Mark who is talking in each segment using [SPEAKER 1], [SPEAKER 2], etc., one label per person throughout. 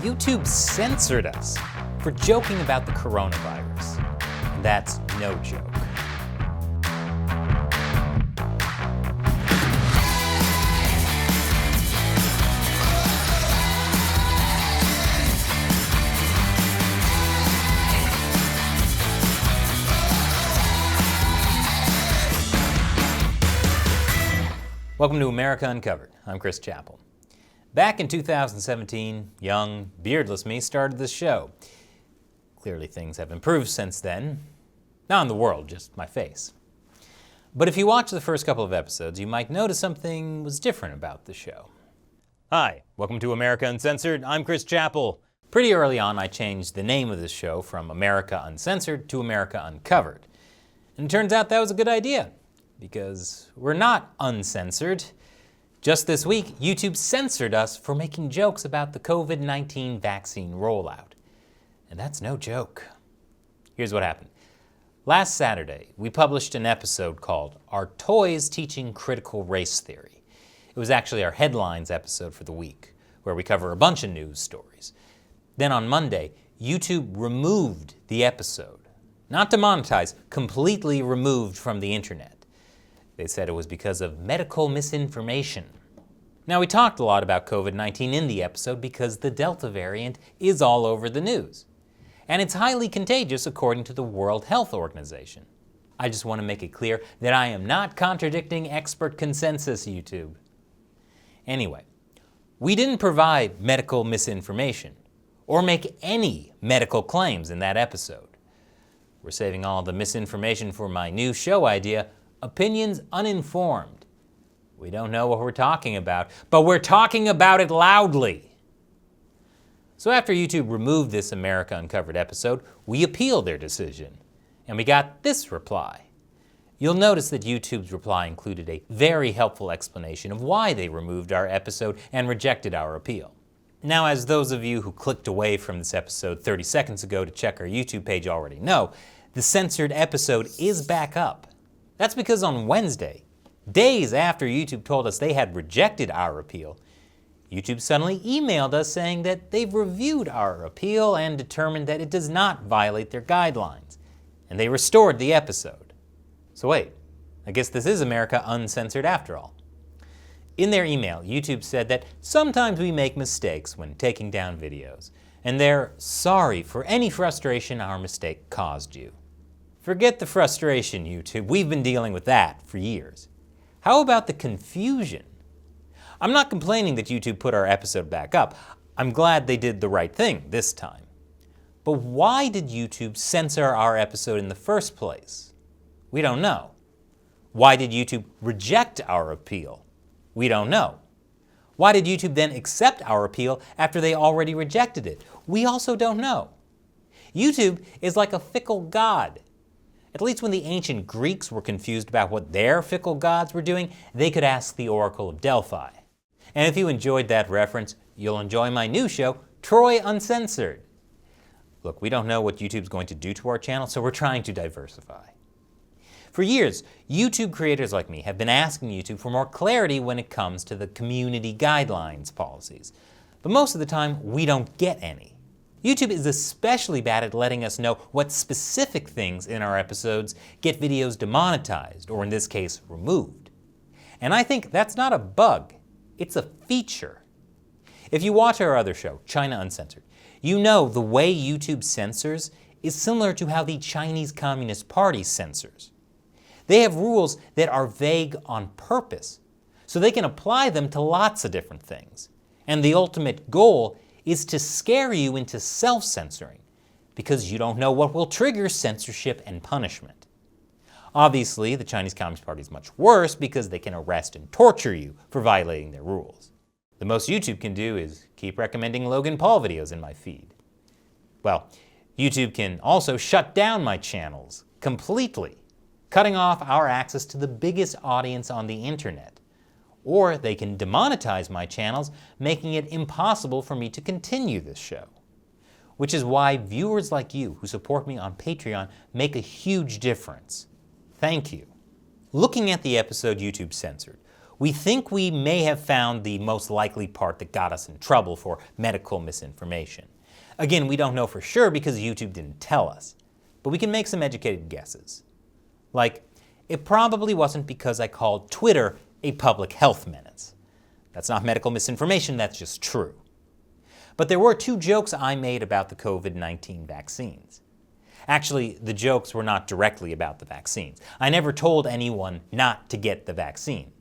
[SPEAKER 1] YouTube censored us for joking about the coronavirus. And that's no joke. Welcome to America Uncovered. I'm Chris Chappell. Back in 2017, young, beardless me started this show. Clearly things have improved since then. Not in the world, just my face. But if you watch the first couple of episodes, you might notice something was different about the show. Hi, welcome to America Uncensored. I'm Chris Chappell. Pretty early on, I changed the name of this show from America Uncensored to America Uncovered. And it turns out that was a good idea, because we're not uncensored. Just this week, YouTube censored us for making jokes about the COVID-19 vaccine rollout. And that's no joke. Here's what happened. Last Saturday, we published an episode called Are Toys Teaching Critical Race Theory? It was actually our headlines episode for the week, where we cover a bunch of news stories. Then on Monday, YouTube removed the episode. Not demonetized, completely removed from the internet. They said it was because of medical misinformation. Now, we talked a lot about COVID-19 in the episode because the Delta variant is all over the news. And it's highly contagious according to the World Health Organization. I just want to make it clear that I am not contradicting expert consensus, YouTube. Anyway, we didn't provide medical misinformation or make any medical claims in that episode. We're saving all the misinformation for my new show idea, Opinions Uninformed. We don't know what we're talking about, but we're talking about it loudly. So after YouTube removed this America Uncovered episode, we appealed their decision, and we got this reply. You'll notice that YouTube's reply included a very helpful explanation of why they removed our episode and rejected our appeal. Now, as those of you who clicked away from this episode 30 seconds ago to check our YouTube page already know, the censored episode is back up. That's because on Wednesday, days after YouTube told us they had rejected our appeal, YouTube suddenly emailed us saying that they've reviewed our appeal and determined that it does not violate their guidelines, and they restored the episode. So wait, I guess this is America Uncensored after all. In their email, YouTube said that sometimes we make mistakes when taking down videos, and they're sorry for any frustration our mistake caused you. Forget the frustration, YouTube. We've been dealing with that for years. How about the confusion? I'm not complaining that YouTube put our episode back up. I'm glad they did the right thing this time. But why did YouTube censor our episode in the first place? We don't know. Why did YouTube reject our appeal? We don't know. Why did YouTube then accept our appeal after they already rejected it? We also don't know. YouTube is like a fickle god. At least when the ancient Greeks were confused about what their fickle gods were doing, they could ask the Oracle of Delphi. And if you enjoyed that reference, you'll enjoy my new show, Troy Uncensored. Look, we don't know what YouTube's going to do to our channel, so we're trying to diversify. For years, YouTube creators like me have been asking YouTube for more clarity when it comes to the community guidelines policies. But most of the time, we don't get any. YouTube is especially bad at letting us know what specific things in our episodes get videos demonetized, or in this case, removed. And I think that's not a bug, it's a feature. If you watch our other show, China Uncensored, you know the way YouTube censors is similar to how the Chinese Communist Party censors. They have rules that are vague on purpose, so they can apply them to lots of different things. And the ultimate goal is to scare you into self-censoring, because you don't know what will trigger censorship and punishment. Obviously, the Chinese Communist Party is much worse because they can arrest and torture you for violating their rules. The most YouTube can do is keep recommending Logan Paul videos in my feed. Well, YouTube can also shut down my channels completely, cutting off our access to the biggest audience on the internet. Or they can demonetize my channels, making it impossible for me to continue this show. Which is why viewers like you who support me on Patreon make a huge difference. Thank you. Looking at the episode YouTube censored, we think we may have found the most likely part that got us in trouble for medical misinformation. Again, we don't know for sure because YouTube didn't tell us, but we can make some educated guesses. Like, it probably wasn't because I called Twitter a public health menace. That's not medical misinformation, that's just true. But there were 2 jokes I made about the COVID-19 vaccines. Actually, the jokes were not directly about the vaccines. I never told anyone not to get the vaccine.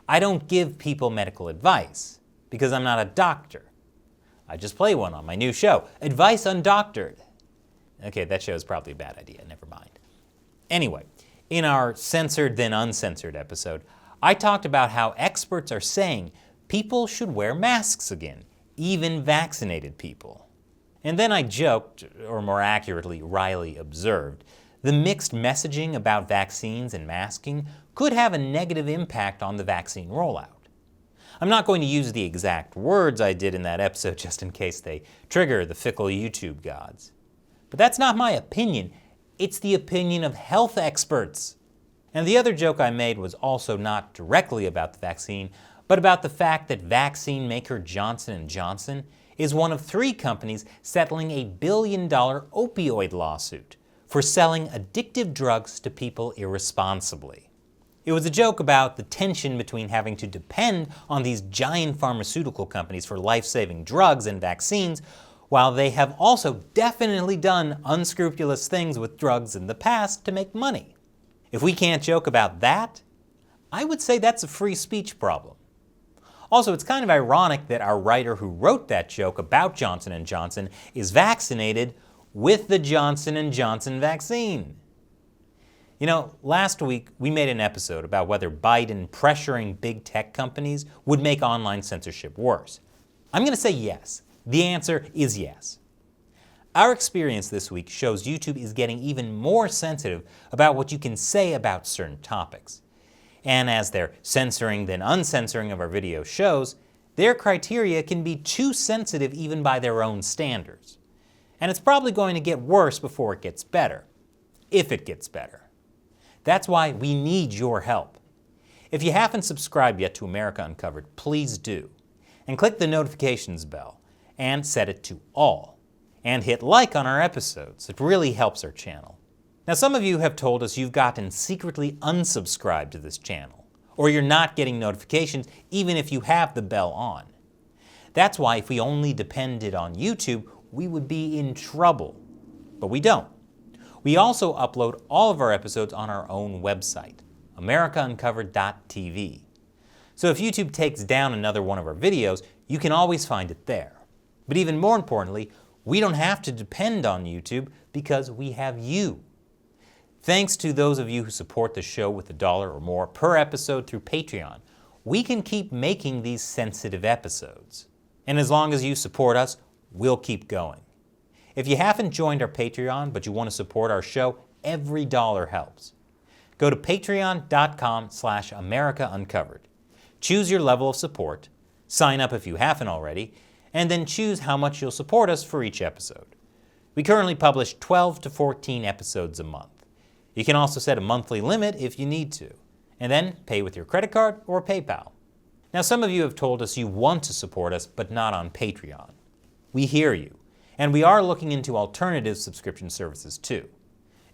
[SPEAKER 1] I don't give people medical advice because I'm not a doctor. I just play one on my new show, Advice Undoctored. Okay, that show is probably a bad idea, never mind. Anyway, in our Censored then Uncensored episode, I talked about how experts are saying people should wear masks again, even vaccinated people. And then I joked, or more accurately, Riley observed, the mixed messaging about vaccines and masking could have a negative impact on the vaccine rollout. I'm not going to use the exact words I did in that episode just in case they trigger the fickle YouTube gods. But that's not my opinion, it's the opinion of health experts. And the other joke I made was also not directly about the vaccine, but about the fact that vaccine maker Johnson & Johnson is one of 3 companies settling a $1 billion opioid lawsuit for selling addictive drugs to people irresponsibly. It was a joke about the tension between having to depend on these giant pharmaceutical companies for life-saving drugs and vaccines, while they have also definitely done unscrupulous things with drugs in the past to make money. If we can't joke about that, I would say that's a free speech problem. Also, it's kind of ironic that our writer who wrote that joke about Johnson & Johnson is vaccinated with the Johnson & Johnson vaccine. You know, last week we made an episode about whether Biden pressuring big tech companies would make online censorship worse. I'm going to say yes. The answer is yes. Our experience this week shows YouTube is getting even more sensitive about what you can say about certain topics. And as their censoring then uncensoring of our video shows, their criteria can be too sensitive even by their own standards. And it's probably going to get worse before it gets better. If it gets better. That's why we need your help. If you haven't subscribed yet to America Uncovered, please do. And click the notifications bell and set it to all. And hit like on our episodes. It really helps our channel. Now, some of you have told us you've gotten secretly unsubscribed to this channel, or you're not getting notifications even if you have the bell on. That's why if we only depended on YouTube, we would be in trouble. But we don't. We also upload all of our episodes on our own website, americauncovered.tv. So if YouTube takes down another one of our videos, you can always find it there. But even more importantly, we don't have to depend on YouTube because we have you. Thanks to those of you who support the show with $1 or more per episode through Patreon, we can keep making these sensitive episodes. And as long as you support us, we'll keep going. If you haven't joined our Patreon but you want to support our show, every dollar helps. Go to patreon.com/AmericaUncovered. Choose your level of support, sign up if you haven't already, and then choose how much you'll support us for each episode. We currently publish 12 to 14 episodes a month. You can also set a monthly limit if you need to, and then pay with your credit card or PayPal. Now, some of you have told us you want to support us, but not on Patreon. We hear you, and we are looking into alternative subscription services too.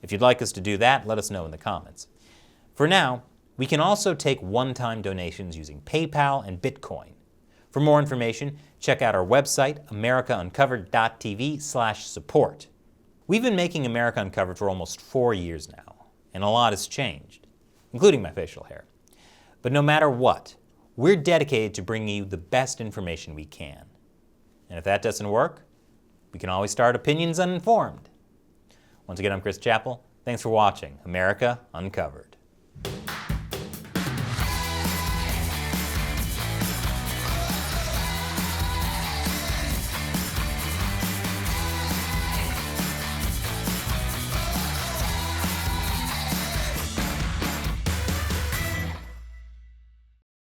[SPEAKER 1] If you'd like us to do that, let us know in the comments. For now, we can also take one-time donations using PayPal and Bitcoin. For more information, check out our website, americauncovered.tv/support. We've been making America Uncovered for almost 4 years now, and a lot has changed, including my facial hair. But no matter what, we're dedicated to bringing you the best information we can. And if that doesn't work, we can always start Opinions Uninformed. Once again, I'm Chris Chappell. Thanks for watching America Uncovered.